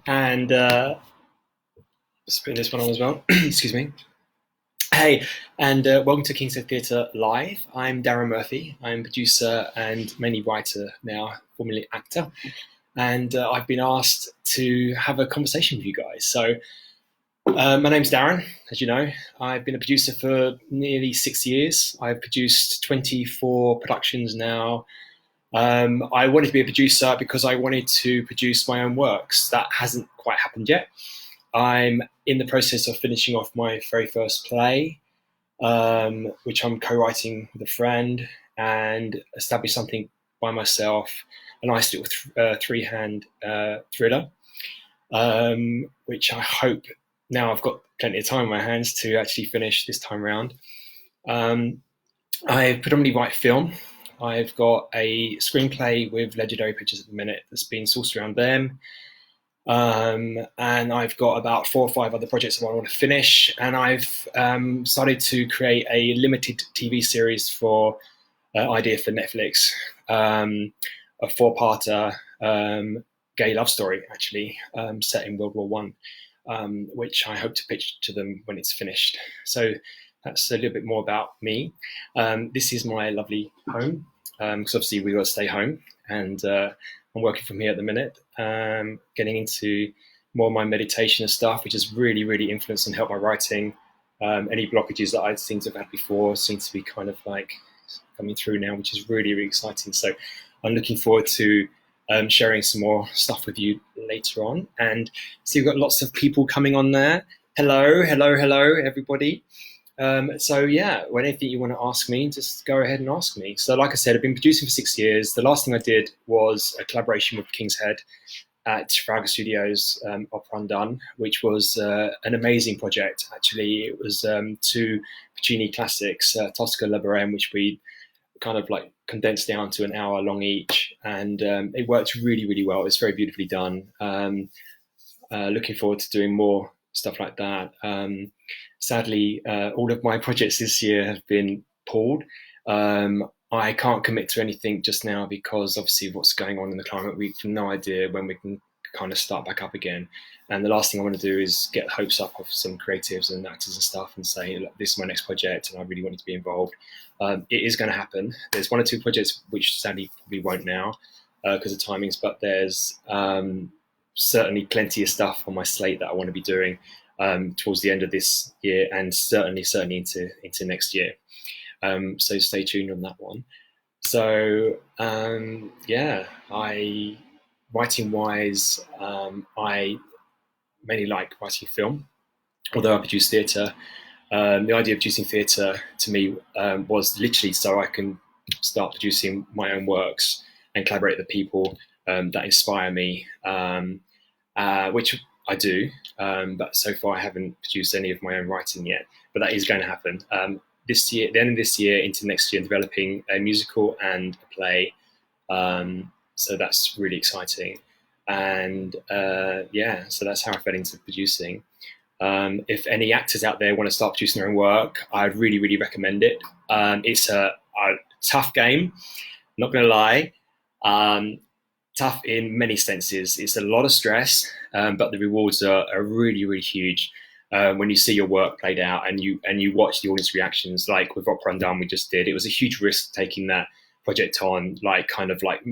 And let's put this one on as well. Excuse me. Hey, and welcome to King's Head Theatre Live. I'm Darren Murphy. I'm producer and mainly writer now, formerly actor. And I've been asked to have a conversation with you guys. So, my name's Darren, as you know. I've been a producer for nearly 6 years. I've produced 24 productions now. I wanted to be a producer because I wanted to produce my own works. That hasn't quite happened yet. I'm in the process of finishing off my very first play, which I'm co-writing with a friend, and establish something by myself, a nice little three-hand thriller, which I hope now I've got plenty of time on my hands to actually finish this time around. I predominantly write film. I've got a screenplay with Legendary Pictures at the minute that's been sourced around them. And I've got about 4 or 5 other projects that I want to finish. And I've started to create a limited TV series for idea for Netflix, a 4-parter gay love story, actually, set in World War One, which I hope to pitch to them when it's finished. So that's a little bit more about me. This is my lovely home, because obviously we've got to stay home, and I'm working from here at the minute, getting into more of my meditation and stuff, which has really, really influenced and helped my writing. Any blockages that I seem to have had before seem to be kind of like coming through now, which is really, really exciting. So I'm looking forward to sharing some more stuff with you later on. And so you've got lots of people coming on there. Hello, everybody. So yeah, when anything you want to ask me, just go ahead and ask me. So like I said, I've been producing for 6 years. The last thing I did was a collaboration with King's Head at Trafalgar Studios, Opera Undone, which was an amazing project. Actually, it was 2 Puccini classics, Tosca, La Bohème, which we kind of like condensed down to an hour long each, and it worked really, really well. It's very beautifully done. Looking forward to doing more stuff like that. Sadly, all of my projects this year have been pulled. I can't commit to anything just now because obviously what's going on in the climate, we've no idea when we can kind of start back up again. And the last thing I want to do is get hopes up of some creatives and actors and stuff and say, look, this is my next project and I really want to be involved. It is going to happen. There's 1 or 2 projects which sadly probably won't now because of timings, but there's certainly plenty of stuff on my slate that I want to be doing towards the end of this year and certainly into next year. So stay tuned on that one. So yeah, writing wise, I mainly like writing film, although I produce theatre. The idea of producing theatre to me was literally so I can start producing my own works and collaborate with the people that inspire me, which I do, but so far I haven't produced any of my own writing yet, but that is going to happen. This year, the end of this year into next year, developing a musical and a play. So that's really exciting. And yeah, so that's how I fell into producing. If any actors out there want to start producing their own work, I'd really, really recommend it. It's a tough game, not going to lie. Tough in many senses. It's a lot of stress, but the rewards are really, really huge. When you see your work played out and you watch the audience reactions, like with Opera Undone we just did, it was a huge risk taking that project on, like kind of like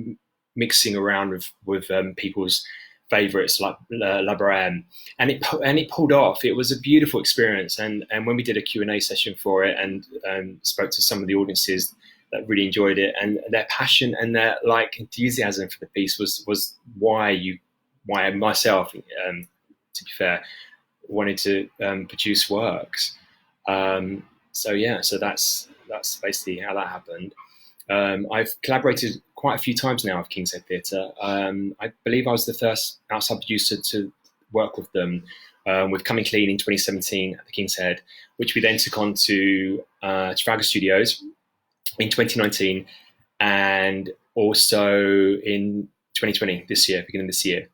mixing around with people's favorites like La Bohème, and it pulled off. It was a beautiful experience, and when we did a Q&A session for it and spoke to some of the audiences that really enjoyed it, and their passion and their like enthusiasm for the piece was why myself, to be fair, wanted to produce works. So yeah, so that's basically how that happened. I've collaborated quite a few times now with King's Head Theatre. I believe I was the first outside producer to work with them, with Coming Clean in 2017 at the King's Head, which we then took on to Trafalgar Studios in 2019, and also in 2020, beginning this year,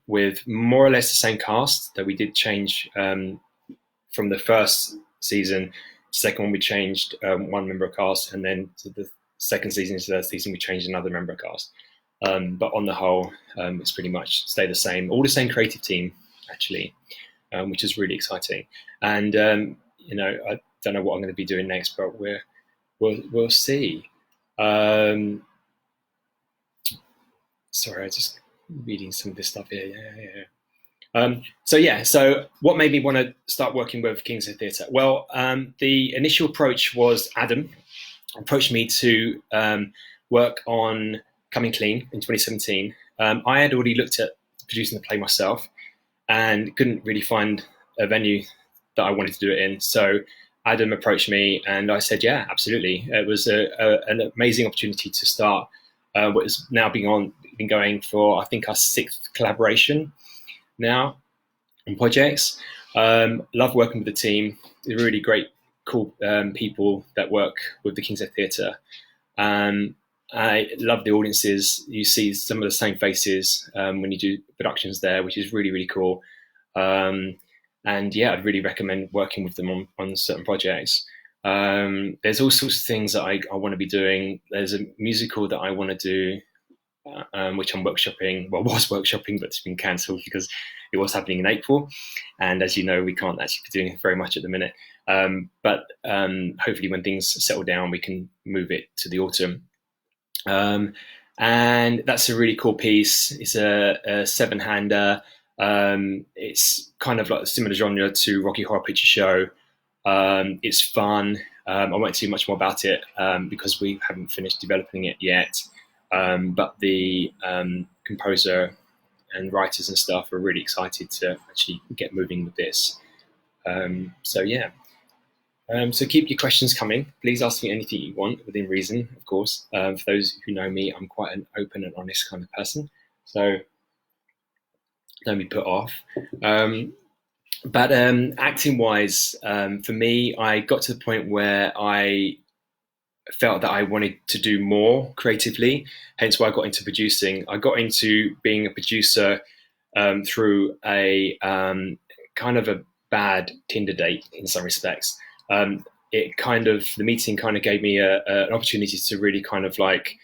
with more or less the same cast, that we did change from the first season. Second one, we changed 1 member of cast, and then to the second season into the third season, we changed another member of cast. But on the whole, it's pretty much stay the same. All the same creative team, actually, which is really exciting. And I don't know what I'm going to be doing next, but we'll see. Sorry, I was just reading some of this stuff here. So what made me want to start working with King's Head Theatre? Well, the initial approach was Adam approached me to work on Coming Clean in 2017. I had already looked at producing the play myself and couldn't really find a venue that I wanted to do it in. So Adam approached me and I said, yeah, absolutely. It was an amazing opportunity to start what has now been going for, I think, our 6th collaboration now on projects. Love working with the team. They're really great, cool people that work with the King's Head Theatre. I love the audiences. You see some of the same faces when you do productions there, which is really, really cool. And yeah, I'd really recommend working with them on certain projects. There's all sorts of things that I want to be doing. There's a musical that I want to do, which I'm workshopping. Well, was workshopping, but it's been cancelled because it was happening in April. And as you know, we can't actually be doing very much at the minute. But hopefully when things settle down, we can move it to the autumn. And that's a really cool piece. It's a 7-hander. It's kind of like a similar genre to Rocky Horror Picture Show. It's fun. I won't say much more about it because we haven't finished developing it yet. But the composer and writers and stuff are really excited to actually get moving with this. So keep your questions coming. Please ask me anything you want within reason, of course. For those who know me, I'm quite an open and honest kind of person. So don't be put off. But acting-wise, for me, I got to the point where I felt that I wanted to do more creatively, hence why I got into producing. I got into being a producer through a kind of a bad Tinder date in some respects. The meeting kind of gave me an opportunity to really kind of like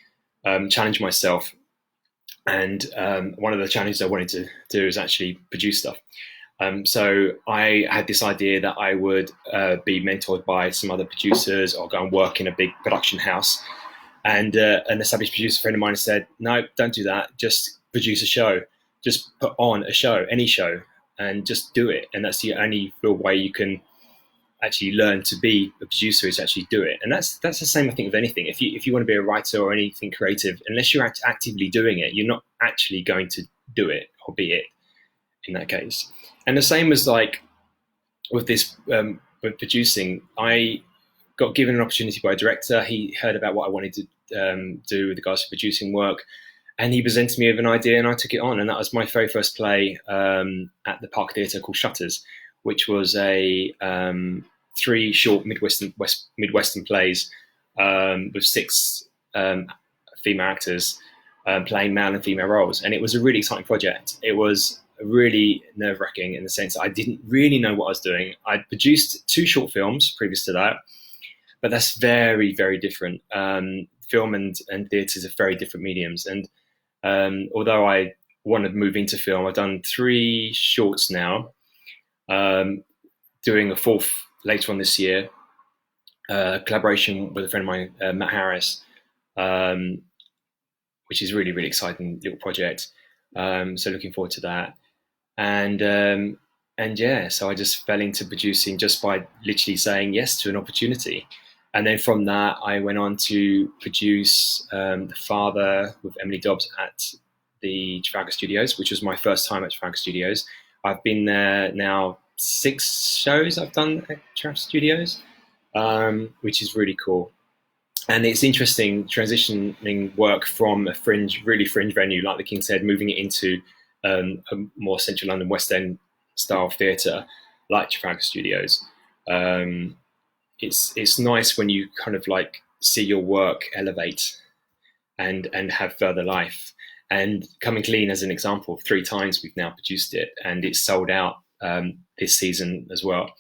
challenge myself. And one of the challenges I wanted to do is actually produce stuff. So I had this idea that I would be mentored by some other producers or go and work in a big production house. And an established producer friend of mine said, no, don't do that. Just produce a show. Just put on a show, any show, and just do it. And that's the only real way you can actually learn to be a producer is actually do it. And that's the same, I think, with anything. If you want to be a writer or anything creative, unless you're actively doing it, you're not actually going to do it or be it in that case. And the same as like with this, with producing, I got given an opportunity by a director. He heard about what I wanted to do with regards to producing work, and he presented me with an idea, and I took it on. And that was my very first play at the Park Theatre called Shutters, which was a 3 short Midwestern plays with 6 female actors playing male and female roles. And it was a really exciting project. It was really nerve-wracking in the sense that I didn't really know what I was doing. I'd produced 2 short films previous to that, but that's very, very different. Film and theatres are very different mediums. And although I want to move into film, I've done 3 shorts now, doing a 4th later on this year, collaboration with a friend of mine, Matt Harris, which is really, really exciting little project. So looking forward to that. And yeah, so I just fell into producing just by literally saying yes to an opportunity. And then from that, I went on to produce The Father with Emily Dobbs at the Trafalgar Studios, which was my first time at Trafalgar Studios. I've been there now 6 shows I've done at Trafalgar Studios, which is really cool. And it's interesting transitioning work from a really fringe venue like the King's Head, moving it into a more central London West End style theatre like Trafalgar Studios. It's nice when you kind of like see your work elevate and have further life. And Coming Clean as an example, 3 times we've now produced it, and it's sold out this season as well.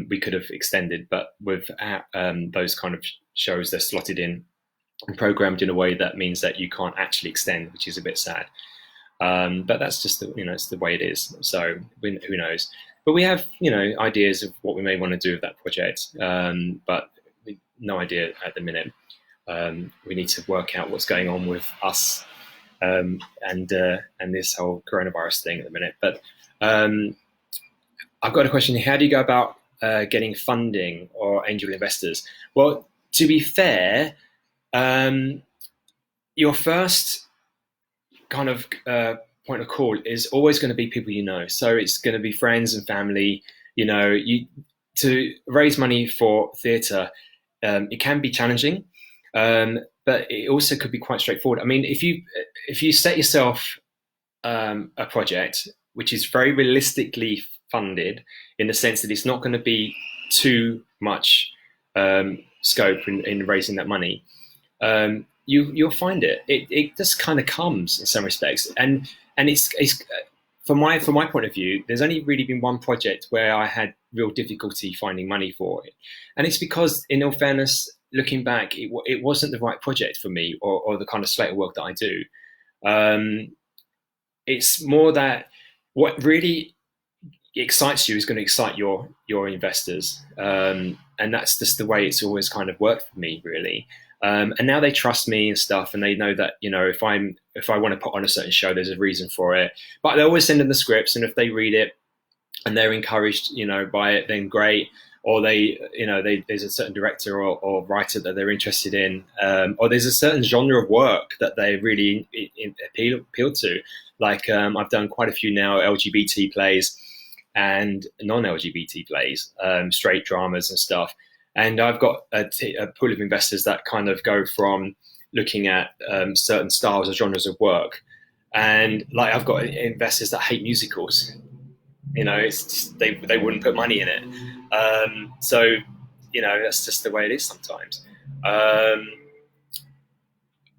We could have extended, but with those kind of shows, they're slotted in and programmed in a way that means that you can't actually extend, which is a bit sad. But that's just it's the way it is. So who knows? But we have ideas of what we may want to do with that project, but no idea at the minute. We need to work out what's going on with us and this whole coronavirus thing at the minute. But I've got a question here. How do you go about getting funding or angel investors? Well, to be fair, your first kind of point of call is always going to be people you know. So it's going to be friends and family. To raise money for theatre, it can be challenging, but it also could be quite straightforward. I mean, if you set yourself a project which is very realistically funded, in the sense that it's not going to be too much scope in raising that money, you'll find it. It just kind of comes in some respects, and it's from my point of view, there's only really been one project where I had real difficulty finding money for it, and it's because, in all fairness, looking back, it wasn't the right project for me or the kind of slate of work that I do. It's more that what really excites you is going to excite your investors, and that's just the way it's always kind of worked for me, really. And now they trust me and stuff, and they know that if I want to put on a certain show, there's a reason for it. But they always send them the scripts, and if they read it and they're encouraged, by it, then great. Or there's a certain director or writer that they're interested in, or there's a certain genre of work that they really appeal to. Like I've done quite a few now LGBT plays and non-LGBT plays, straight dramas and stuff. And I've got a pool of investors that kind of go from looking at certain styles or genres of work. And like I've got investors that hate musicals. It's just, they wouldn't put money in it. So that's just the way it is sometimes.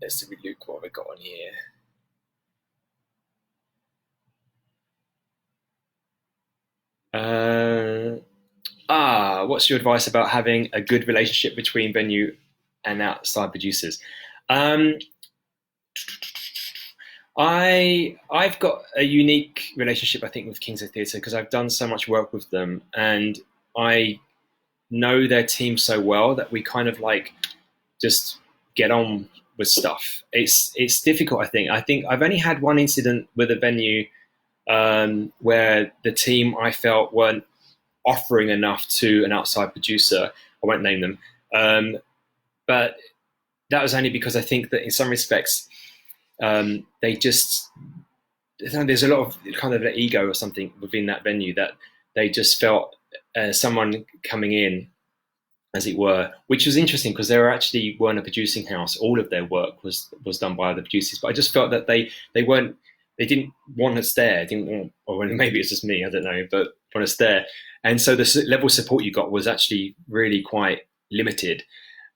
Let's look what we've got on here. What's your advice about having a good relationship between venue and outside producers? I've got a unique relationship, I think, with Kings of Theatre, because I've done so much work with them, and I know their team so well that we kind of like just get on with stuff. It's difficult, I think. I think I've only had one incident with a venue where the team, I felt, weren't offering enough to an outside producer. I won't name them, but that was only because I think that in some respects they just, there's a lot of kind of an ego or something within that venue that they just felt someone coming in, as it were, which was interesting because they weren't a producing house. All of their work was done by other producers, but I just felt that they didn't want us there, or maybe it's just me, I don't know, but want us there. And so the level of support you got was actually really quite limited,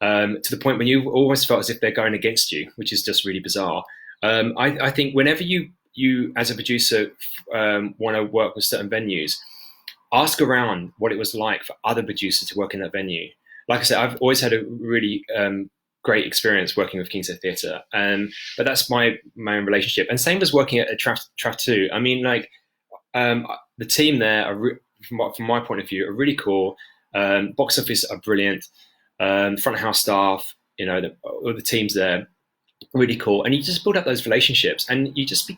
to the point when you almost felt as if they're going against you, which is just really bizarre. I think whenever you as a producer want to work with certain venues, ask around what it was like for other producers to work in that venue. Like I said, I've always had a really great experience working with Kings of Theatre, but that's my own relationship. And same as working at Traff 2. I mean, like the team there, from my point of view, are really cool. Box office are brilliant. Front of house staff, all the teams there, really cool. And you just build up those relationships, and you just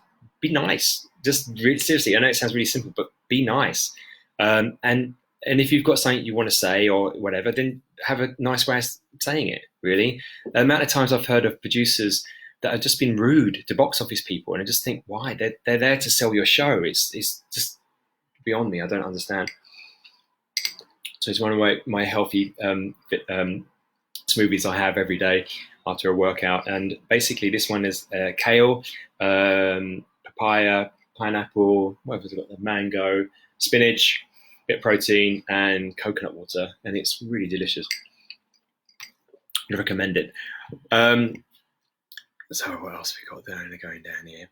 be nice. Just really seriously. I know it sounds really simple, but be nice. And if you've got something you want to say or whatever, then have a nice way of saying it, really. The amount of times I've heard of producers that have just been rude to box office people, and I just think, why? They're there to sell your show. It's just beyond me. I don't understand. So it's one of my healthy smoothies I have every day after a workout. And basically this one is kale, papaya, pineapple, what have I got? Mango, spinach, bit of protein, and coconut water, and it's really delicious. I recommend it. So what else we got there? Going down here.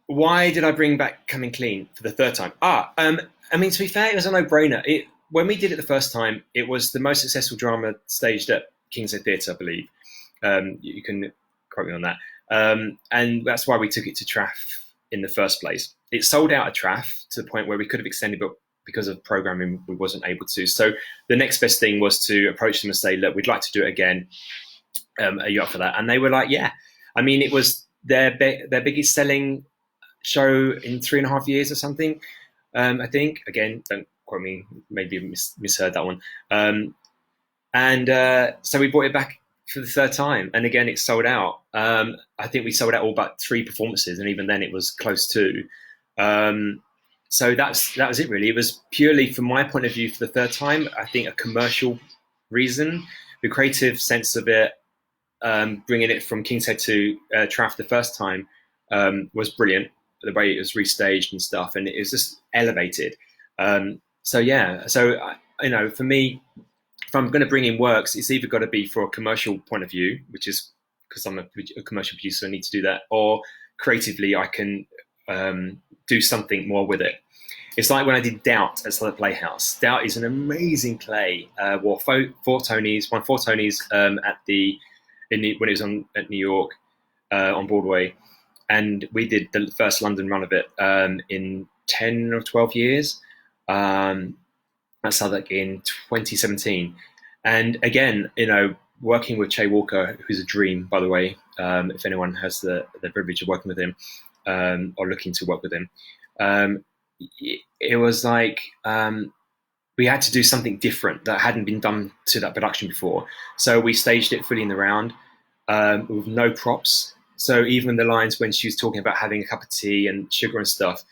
Why did I bring back Coming Clean for the third time? I mean, to be fair, it was a no-brainer. When we did it the first time, it was the most successful drama stage that King's Head Theatre, I believe. You can quote me on that. And that's why we took it to TRAF in the first place. It sold out at TRAF to the point where we could have extended, but because of programming, we wasn't able to. So the next best thing was to approach them and say, look, we'd like to do it again. Are you up for that? And they were like, yeah. I mean, it was their biggest selling show in 3.5 years or something. I think, again, don't quote me, maybe misheard that one. So we brought it back for the third time, and again, it sold out. I think we sold out all but 3 performances, and even then it was close to. So that was it, really. It was purely, from my point of view, for the third time, I think a commercial reason. The creative sense of it, bringing it from King's Head to TRAF the first time, was brilliant. The way it was restaged and stuff, and it was just elevated. So for me, if I'm going to bring in works, it's either got to be for a commercial point of view, which is because I'm a commercial producer, I need to do that, or creatively I can do something more with it. It's like when I did Doubt at Southwark Playhouse. Doubt is an amazing play. Won 4 Tonys when it was on at New York on Broadway, and we did the first London run of it in 10 or 12 years. At Southwark in 2017, and again, working with Che Walker, who's a dream, by the way. If anyone has the privilege of working with him or looking to work with him, it was like we had to do something different that hadn't been done to that production before. So we staged it fully in the round with no props. So even the lines when she was talking about having a cup of tea and sugar and stuff,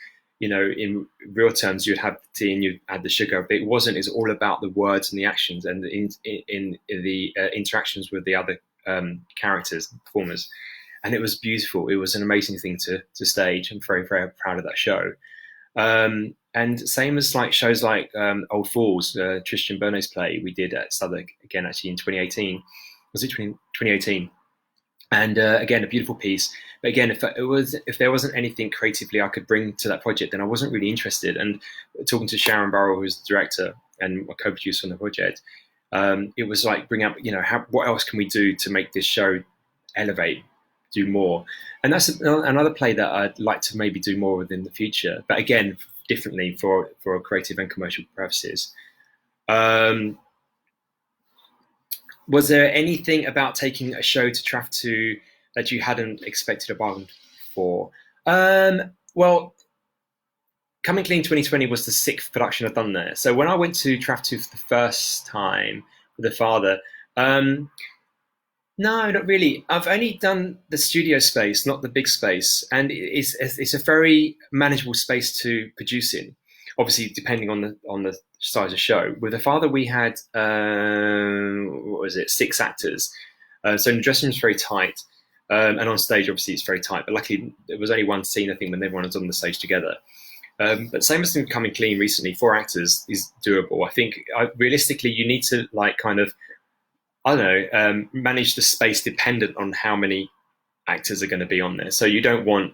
in real terms, you'd have the tea and you'd add the sugar. But it wasn't. It's all about the words and the actions and in the interactions with the other characters, performers. And it was beautiful. It was an amazing thing to stage. I'm very, very proud of that show. And same as like shows like Old Fools, Tristan Burnet's play we did at Southwark, again, actually in 2018. Was it 2018? And again, a beautiful piece. But again, if there wasn't anything creatively I could bring to that project, then I wasn't really interested. And talking to Sharon Burrell, who's the director and a co-producer on the project, it was like bring up, what else can we do to make this show elevate, do more? And that's another play that I'd like to maybe do more with in the future. But again, differently for creative and commercial purposes. Was there anything about taking a show to TRAF 2 that you hadn't expected or bargained for? Well, Coming Clean 2020 was the 6th production I've done there. So when I went to TRAF 2 for the first time with the father, no, not really. I've only done the studio space, not the big space. And it's a very manageable space to produce in. Obviously, depending on the size of show. With the father, we had 6 actors. So the dressing room is very tight, and on stage, obviously, it's very tight. But luckily, there was only one scene, I think, when everyone was on the stage together. But same as in Coming Clean recently, 4 actors is doable. I think realistically, you need to manage the space dependent on how many actors are going to be on there. So you don't want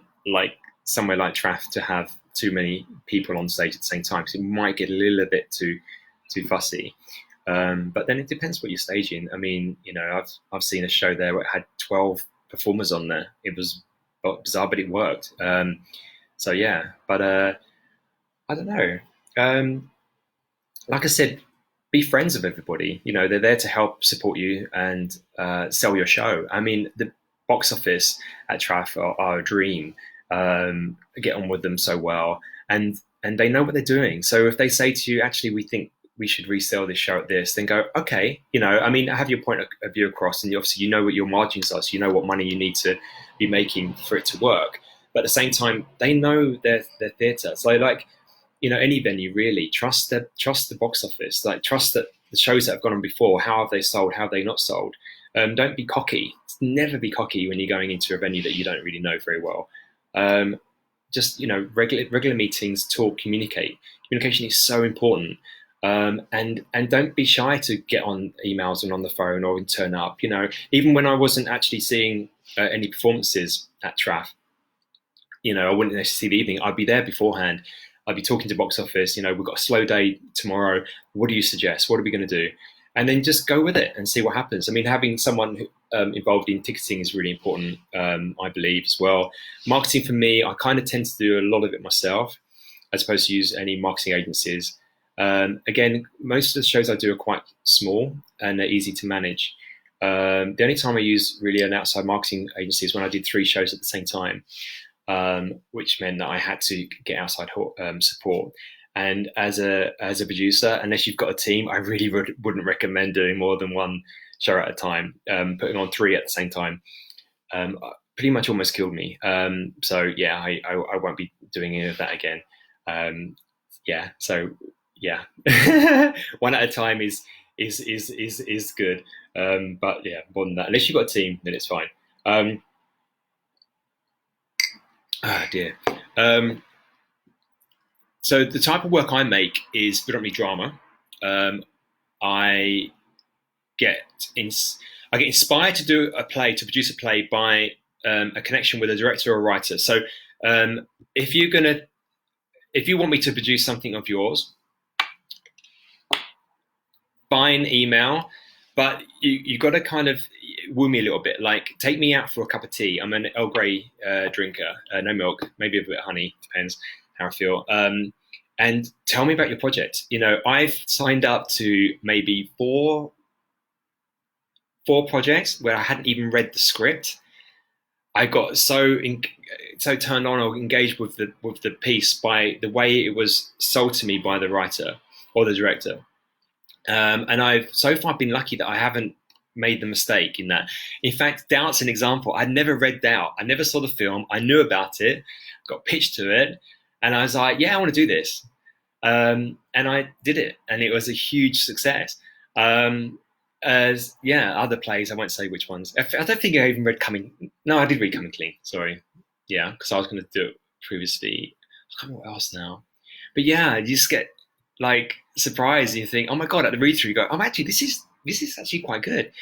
somewhere like TRAF to have too many people on stage at the same time, because it might get a little bit too fussy. But then it depends what you're staging. I mean, I've seen a show there where it had 12 performers on there. It was bizarre, but it worked. So yeah, but I don't know. Like I said, be friends with everybody. They're there to help support you and sell your show. I mean, the box office at TRAF are a dream. Get on with them so well, and they know what they're doing. So if they say to you, actually, we think we should resell this show at this, then go, okay, have your point of view across, and obviously you know what your margins are, so you know what money you need to be making for it to work. But at the same time, they know their theatre. So any venue, really trust the box office, trust that the shows that have gone on before, how have they sold, how have they not sold. Don't be cocky. Never be cocky when you're going into a venue that you don't really know very well. Just regular meetings, talk, communicate. Communication is so important, and don't be shy to get on emails and on the phone or turn up. Even when I wasn't actually seeing any performances at TRAF, I wouldn't necessarily see the evening. I'd be there beforehand. I'd be talking to box office. We've got a slow day tomorrow. What do you suggest? What are we going to do? and then just go with it and see what happens. I mean, having someone involved in ticketing is really important, I believe, as well. Marketing for me, I kind of tend to do a lot of it myself, as opposed to use any marketing agencies. Again, most of the shows I do are quite small and they're easy to manage. The only time I use really an outside marketing agency is when I did 3 shows at the same time, which meant that I had to get outside support. And as a producer, unless you've got a team, I really wouldn't recommend doing more than 1 show at a time. Putting on 3 at the same time pretty much almost killed me. So yeah, I won't be doing any of that again. Yeah, so yeah, 1 at a time is good. But yeah, more than that, unless you've got a team, then it's fine. Dear. So the type of work I make is predominantly drama. I get inspired to do a play, to produce a play by a connection with a director or a writer. So if you want me to produce something of yours, fine, email, but you got to kind of woo me a little bit. Like, take me out for a cup of tea. I'm an Earl Grey drinker, no milk, maybe a bit of honey, depends how I feel. And tell me about your project. You know, I've signed up to maybe four projects where I hadn't even read the script. I got so turned on or engaged with the piece by the way it was sold to me by the writer or the director. And I've so far been lucky that I haven't made the mistake in that. In fact, Doubt's an example. I'd never read Doubt. I never saw the film. I knew about it, got pitched to it, and I was like, yeah, I want to do this. And I did it, and it was a huge success. Other plays, I won't say which ones. I don't think I even read Coming. No, I did read Coming Clean. Sorry, yeah, because I was going to do it previously. I can't remember what else now. But yeah, you just get like surprised, and you think, oh my god! At the read through, you go, oh, actually, this is actually quite good.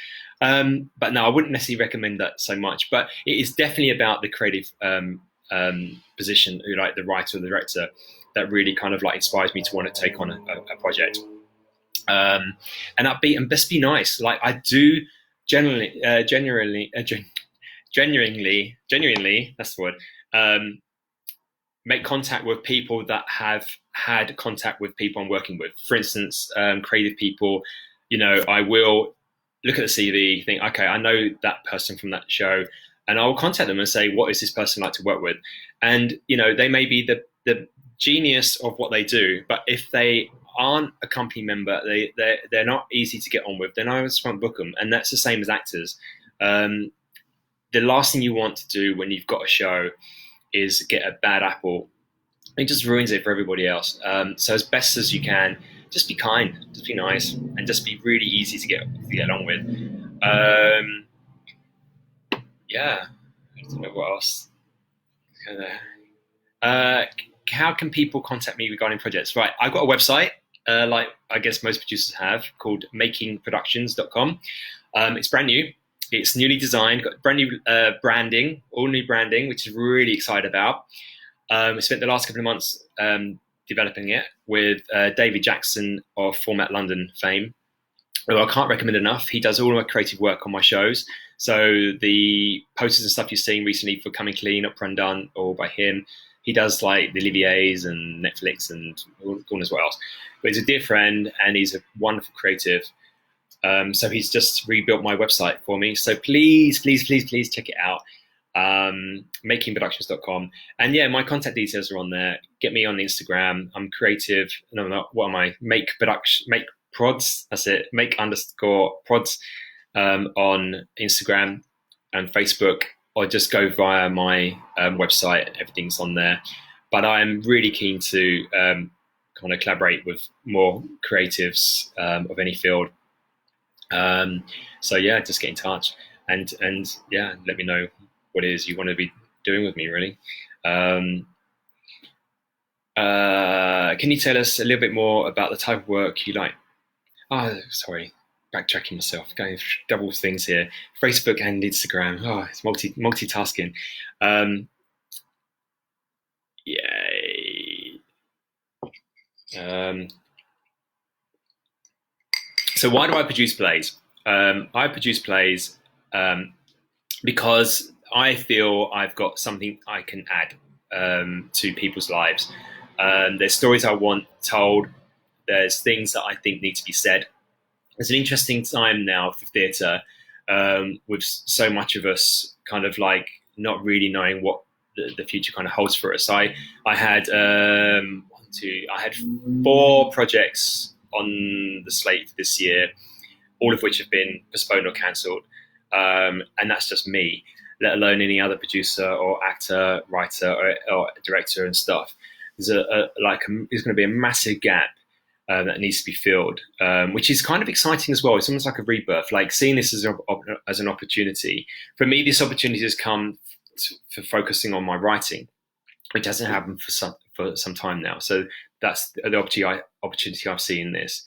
But no, I wouldn't necessarily recommend that so much. But it is definitely about the creative position, like the writer or the director, that really kind of like inspires me to want to take on a project. And upbeat and best be nice. Like, I do genuinely, that's the word. Make contact with people that have had contact with people I'm working with. For instance, creative people. You know, I will look at the CV, think, okay, I know that person from that show, and I will contact them and say, what is this person like to work with? And you know, they may be the genius of what they do, but if they aren't a company member, they're not easy to get on with, then I just won't book them. And that's the same as actors. The last thing you want to do when you've got a show is get a bad apple. It just ruins it for everybody else. So as best as you can, just be kind, just be nice, and just be really easy to get along with. Yeah, I don't know what else. How can people contact me regarding projects? Right, I've got a website, like I guess most producers have, called makingproductions.com. It's brand new. It's newly designed, got brand new branding, all new branding, which is really excited about. We spent the last couple of months developing it with David Jackson of Format London fame, who I can't recommend enough. He does all my creative work on my shows. So the posters and stuff you've seen recently for Coming Clean, Up Run Done, all by him. He does like the Olivier's and Netflix and God knows what else. But he's a dear friend and he's a wonderful creative. So he's just rebuilt my website for me. So please check it out. Makingproductions.com. And yeah, my contact details are on there. Get me on Instagram. I'm creative. No, not what am I? Make prods. That's it. Make_prods on Instagram and Facebook, or just go via my website. Everything's on there. But I'm really keen to kind of collaborate with more creatives of any field. So yeah, just get in touch and yeah, let me know what it is you want to be doing with me, really. Can you tell us a little bit more about the type of work you like? Oh, sorry, backtracking myself, going double things here. Facebook and Instagram. Oh, it's multitasking. Yay. So why do I produce plays? I produce plays because I feel I've got something I can add to people's lives. There's stories I want told. There's things that I think need to be said. It's an interesting time now for theatre, with so much of us kind of like not really knowing what the future kind of holds for us. I had I had 4 projects on the slate this year, all of which have been postponed or cancelled, and that's just me. Let alone any other producer or actor, writer, or director and stuff. There's there's going to be a massive gap that needs to be filled, which is kind of exciting as well. It's almost like a rebirth, like seeing this as an opportunity. For me, this opportunity has come for focusing on my writing, which hasn't happened for some time now. So that's the opportunity I've seen in this,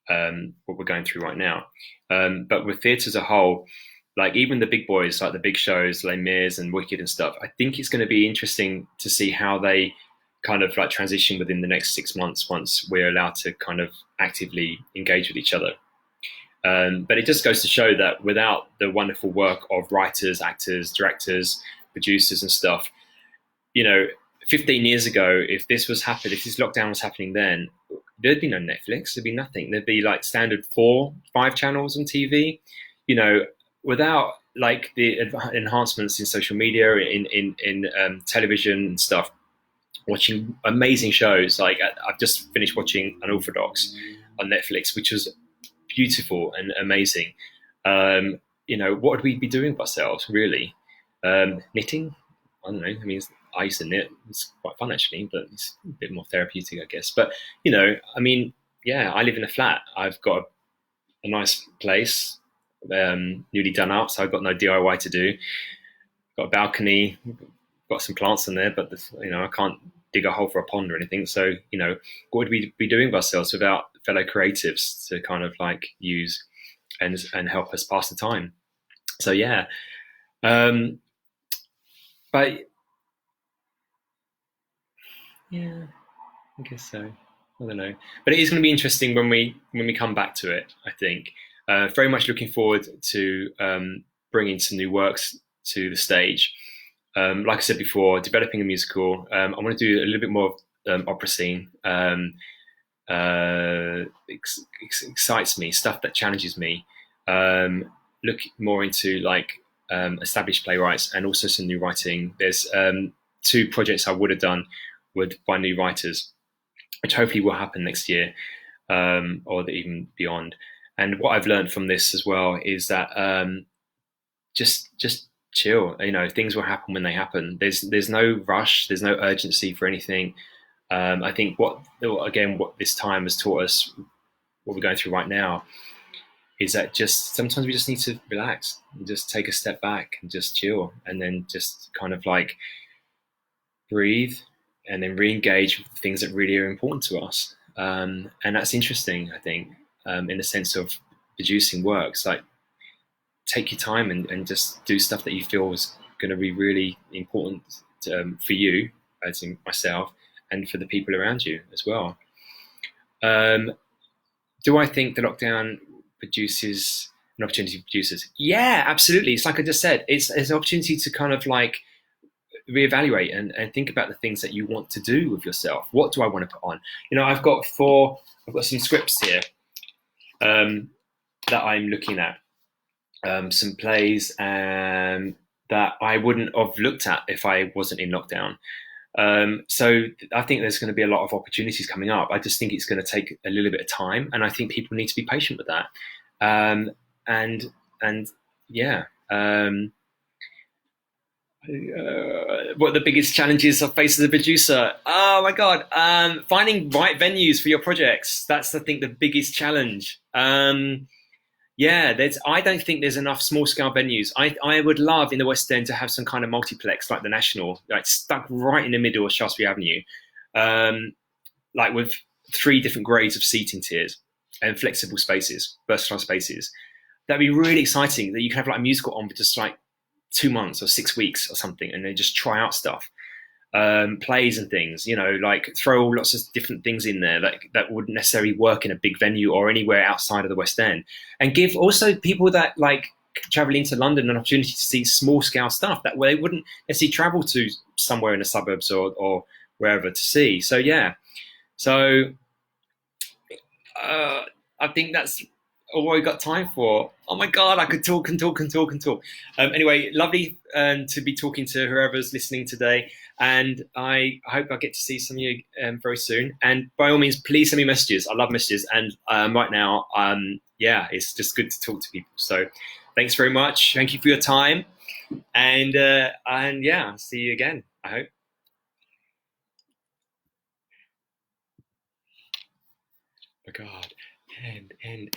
what we're going through right now. But with theatre as a whole, like even the big boys, like the big shows, Les Mis and Wicked and stuff, I think it's going to be interesting to see how they kind of like transition within the next 6 months once we're allowed to kind of actively engage with each other. But it just goes to show that without the wonderful work of writers, actors, directors, producers and stuff, 15 years ago, if this lockdown was happening then, there'd be no Netflix, there'd be nothing. There'd be like standard 4-5 channels on TV, without like the enhancements in social media, in television and stuff, watching amazing shows. Like I've just finished watching Unorthodox on Netflix, which was beautiful and amazing. What would we be doing with ourselves, really? Knitting? I don't know. I mean, I used to knit. It's quite fun actually, but it's a bit more therapeutic, I guess. But I live in a flat. I've got a nice place, newly done up, so I've got no DIY to do. Got a balcony, got some plants in there, but I can't dig a hole for a pond or anything. So what would we be doing with ourselves without fellow creatives to kind of like use and help us pass the time? So yeah, but yeah, I guess so. I don't know, but it is going to be interesting when we come back to it. I think very much looking forward to bringing some new works to the stage. Like I said before, developing a musical. I want to do a little bit more opera scene. Excites me, stuff that challenges me. Look more into like established playwrights and also some new writing. There's 2 projects I would have done by new writers, which hopefully will happen next year, or even beyond. And what I've learned from this as well is that just chill. Things will happen when they happen. There's no rush. There's no urgency for anything. I think what this time has taught us, what we're going through right now, is that just sometimes we just need to relax and just take a step back and just chill, and then just kind of like breathe and then re-engage with the things that really are important to us. And that's interesting, I think, in the sense of producing works. Like, take your time and just do stuff that you feel is going to be really important for you, as in myself, and for the people around you as well. Do I think the lockdown produces an opportunity for producers? Yeah, absolutely. It's like I just said, it's an opportunity to kind of like reevaluate and think about the things that you want to do with yourself. What do I want to put on? I've got some scripts here that I'm looking at, some plays that I wouldn't have looked at if I wasn't in lockdown. So I think there's going to be a lot of opportunities coming up. I just think it's going to take a little bit of time, and I think people need to be patient with that. What are the biggest challenges I face as a producer? Oh my God, finding right venues for your projects. That's, I think, the biggest challenge. I don't think there's enough small scale venues. I would love in the West End to have some kind of multiplex like the National, like stuck right in the middle of Shaftesbury Avenue, like with 3 different grades of seating tiers and flexible spaces, versatile spaces. That'd be really exciting, that you can have like a musical on for just like 2 months or 6 weeks or something, and then just try out stuff. plays and things, like throw lots of different things in there that wouldn't necessarily work in a big venue or anywhere outside of the West End, and give also people that like travel into London an opportunity to see small scale stuff that way they wouldn't necessarily travel to somewhere in the suburbs or wherever to see. So yeah, so I think that's all we got time for. Oh my God, I could talk and talk and talk and talk. Anyway, lovely to be talking to whoever's listening today. And I hope I get to see some of you very soon. And by all means, please send me messages. I love messages. And right now, yeah, it's just good to talk to people. So thanks very much. Thank you for your time. And yeah, see you again, I hope. Oh my God. End.